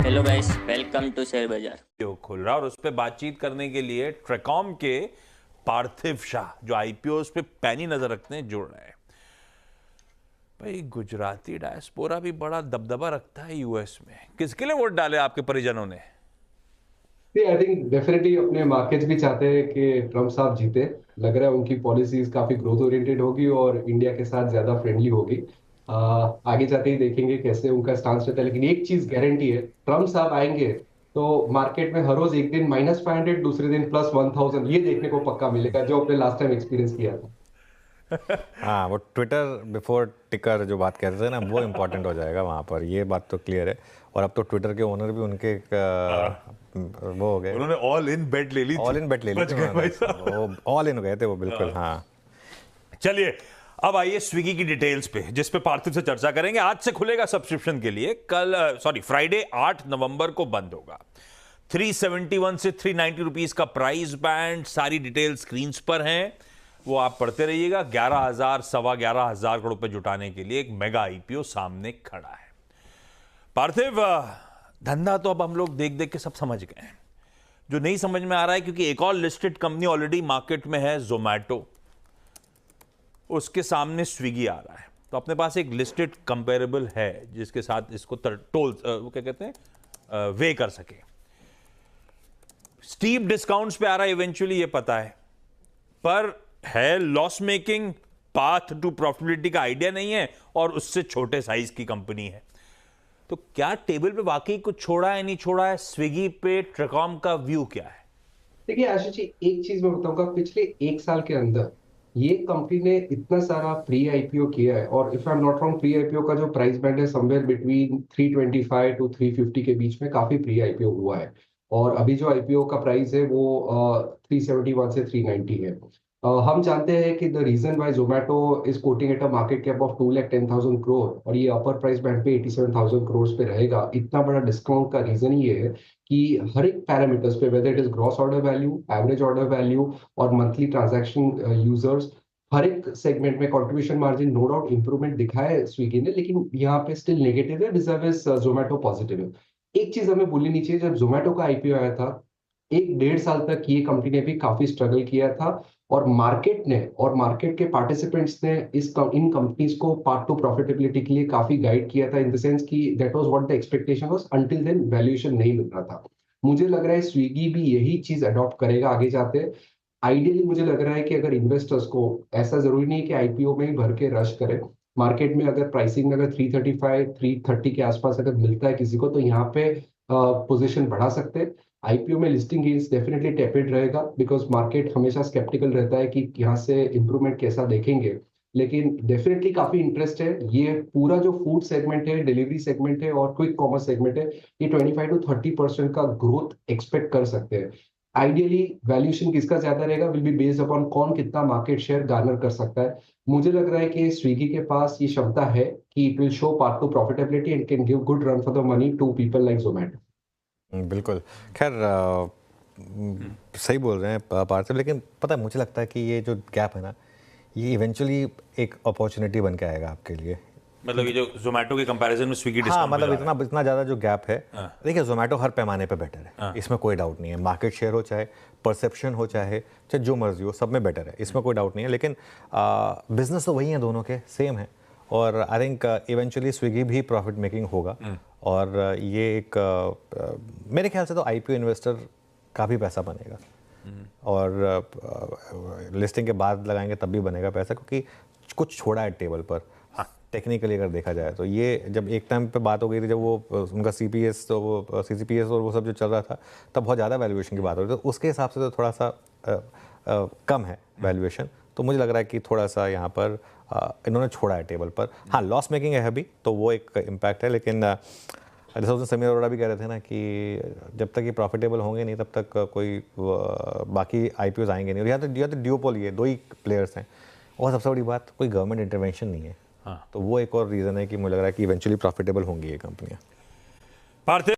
Hello guys, welcome to share Bazaar. खुल रहा और उस पर बातचीत करने के लिए ट्रेकॉम के पार्थिव शाह जो आईपीओ पे पैनी नजर रखते हैं जुड़ रहे हैं। भाई गुजराती डायस्पोरा भी बड़ा दबदबा रखता है यूएस में। किसके लिए वोट डाले आपके परिजनों ने? आई थिंक डेफिनेटली अपने मार्केट्स भी चाहते हैं कि ट्रम्प साहब जीते। लग रहा है उनकी पॉलिसीज काफी ग्रोथ ओरिएंटेड होगी और इंडिया के साथ ज्यादा फ्रेंडली होगी। आगे जाते ही देखेंगे कैसे उनका स्टांस रहता है, लेकिन एक चीज गारंटी है, ट्रम्प साहब आएंगे तो मार्केट में हर रोज एक दिन -500, दूसरे दिन +1000 ये देखने को पक्का मिलेगा, जो अपने लास्ट टाइम एक्सपीरियंस किया था। हाँ, वो ट्विटर बिफोर टिकर जो बात कहते थे ना, वो इम्पोर्टेंट हो जाएगा वहाँ पर, ये बात तो क्लियर है। और अब तो ट्विटर के ओनर भी उनके वो हो गए, उन्होंने ऑल इन बेट ले ली थी। ऑल इन बेट ले ली थी, वो ऑल इन हो गए थे वो, बिल्कुल। हाँ, चलिए अब आइए स्विगी की डिटेल्स पे, जिस पे पार्थिव से चर्चा करेंगे। आज से खुलेगा सब्सक्रिप्शन के लिए। फ्राइडे 8 नवंबर को बंद होगा। 371 से 390 रुपीज का प्राइस बैंड, सारी डिटेल स्क्रीन पर हैं, वो आप पढ़ते रहिएगा। 11,000 सवा 11,000 करोड़ रुपए जुटाने के लिए एक मेगा आईपीओ सामने खड़ा है। पार्थिव, धंधा तो अब हम लोग देख देख के सब समझ गए हैं। जो नहीं समझ में आ रहा है, क्योंकि एक और लिस्टेड कंपनी ऑलरेडी मार्केट में है, जोमैटो, उसके सामने स्विगी आ रहा है। तो अपने पास एक लिस्टेड कंपेरेबल है जिसके साथ इसको टोल वो क्या कहते हैं, वे कर सके। स्टीप डिस्काउंट्स पे आ रहा है इवेंचुअली, ये पता है, पर है loss making, path to profitability का आइडिया नहीं है, और उससे छोटे साइज की कंपनी है। तो क्या टेबल पे वाकई कुछ छोड़ा है, नहीं छोड़ा है? स्विगी पे ट्रेकॉम का व्यू क्या है? देखिए आशीष जी, एक चीज मैं बताऊंगा, पिछले एक साल के अंदर ये कंपनी ने इतना सारा प्री आईपीओ किया है, और if I am not wrong, pre IPO का जो प्राइस बैंड है समवेयर बिटवीन 325 टू 350 के बीच में काफी प्री आईपीओ हुआ है। और अभी जो आईपीओ का प्राइस है वो 371 से 390 है। हम जानते हैं कि the reason why Zomato is quoting at a market cap of 2,10,000 crore, और ये अपर प्राइस बैंड पे 87,000 करोड़ पे रहेगा। इतना बड़ा डिस्काउंट का रीजन ये है कि हर एक पैरामीटर्स पे, whether it is gross order value, average order value और मंथली ट्रांजैक्शन यूजर्स, हर एक सेगमेंट में contribution margin no doubt improvement दिखाया है स्विगी ने, लेकिन यहाँ पे स्टिल नेगेटिव है, डिजर्विस जोमेटो पॉजिटिव है। एक चीज हमें भूलनी नहीं चाहिए, जब जोमेटो का आईपीओ आया था 1 डेढ़ साल तक ये कंपनी ने भी काफी स्ट्रगल किया था, और मार्केट के पार्टिसिपेंट्स ने इन कंपनीज को पार्ट टू प्रॉफिटेबिलिटी के लिए काफी गाइड किया था, इन द सेंस कि that was what the expectation was, until then valuation नहीं मिल रहा था। मुझे लग रहा है स्विगी भी यही चीज अडॉप्ट करेगा आगे जाते। आइडियली मुझे लग रहा है कि अगर इन्वेस्टर्स को, ऐसा जरूरी नहीं है कि आईपीओ में ही भर के रश करें, मार्केट में अगर प्राइसिंग में अगर 335 330 के आसपास अगर मिलता है किसी को, तो यहाँ पे पोजीशन बढ़ा सकते हैं। आईपीओ में लिस्टिंग गेन्स डेफिनेटली टेपेड रहेगा, बिकॉज मार्केट हमेशा स्केप्टिकल रहता है कि यहाँ से इंप्रूवमेंट कैसा देखेंगे, लेकिन डेफिनेटली काफी इंटरेस्ट है। ये पूरा जो फूड सेगमेंट है, डिलीवरी सेगमेंट है और क्विक कॉमर्स सेगमेंट है, ये 25 टू 30% का ग्रोथ एक्सपेक्ट कर सकते हैं। आइडियली वैल्यूएशन किसका ज्यादा रहेगा विल बी बेस्ड अपॉन कौन कितना मार्केट शेयर गार्नर कर सकता है। मुझे लग रहा है कि स्विगी के पास ये क्षमता है कि it will show part to profitability and can give good run for the money to people like Zomato. बिल्कुल। खैर, सही बोल रहे हैं पार्थिव, लेकिन पता है, मुझे लगता है कि ये जो गैप है ना, ये इवेंचुअली एक अपॉर्चुनिटी बन के आएगा आपके लिए। मतलब ये जो जोमेटो के कंपैरिजन में स्विगी हाँ, डिस्काउंट मतलब इतना ज़्यादा जो गैप है। देखिए, जोमेटो हर पैमाने पे बेटर है, इसमें कोई डाउट नहीं है। मार्केट शेयर हो, चाहे परसेप्शन हो, चाहे जो मर्जी हो, सब में बेटर है, इसमें कोई डाउट नहीं है। लेकिन बिजनेस तो वही है, दोनों के सेम है। और आई थिंक इवेंचुअली स्विगी भी प्रॉफिट मेकिंग होगा। और ये एक मेरे ख्याल से तो आईपीओ इन्वेस्टर का भी पैसा बनेगा, और लिस्टिंग के बाद लगाएंगे तब भी बनेगा पैसा, क्योंकि कुछ छोड़ा है टेबल पर। टेक्निकली अगर देखा जाए तो ये जब एक टाइम पे बात हो गई थी, जब वो उनका सीपीएस, तो वो सीसीपीएस और वो सब जो चल रहा था, तब बहुत ज़्यादा वैल्यूएशन की बात हो रही थी। तो उसके हिसाब से तो थोड़ा सा कम है वैल्यूएशन। तो मुझे लग रहा है कि थोड़ा सा यहाँ पर इन्होंने छोड़ा है टेबल पर। हाँ, लॉस मेकिंग है अभी, तो वो एक इम्पैक्ट है। लेकिन जैसे उसने समीर अरोड़ा भी कह रहे थे ना कि जब तक ये प्रॉफिटेबल होंगे नहीं, तब तक कोई बाकी आईपीओज आएंगे नहीं। और यहाँ तो ड्यूओपोल, ये दो ही प्लेयर्स हैं। और सबसे बड़ी बात, कोई गवर्नमेंट इंटरवेंशन नहीं है। तो वो एक और रीज़न है कि मुझे लग रहा है कि इवेंचुअली प्रॉफिटेबल होंगी ये कंपनियाँ। पार्थिव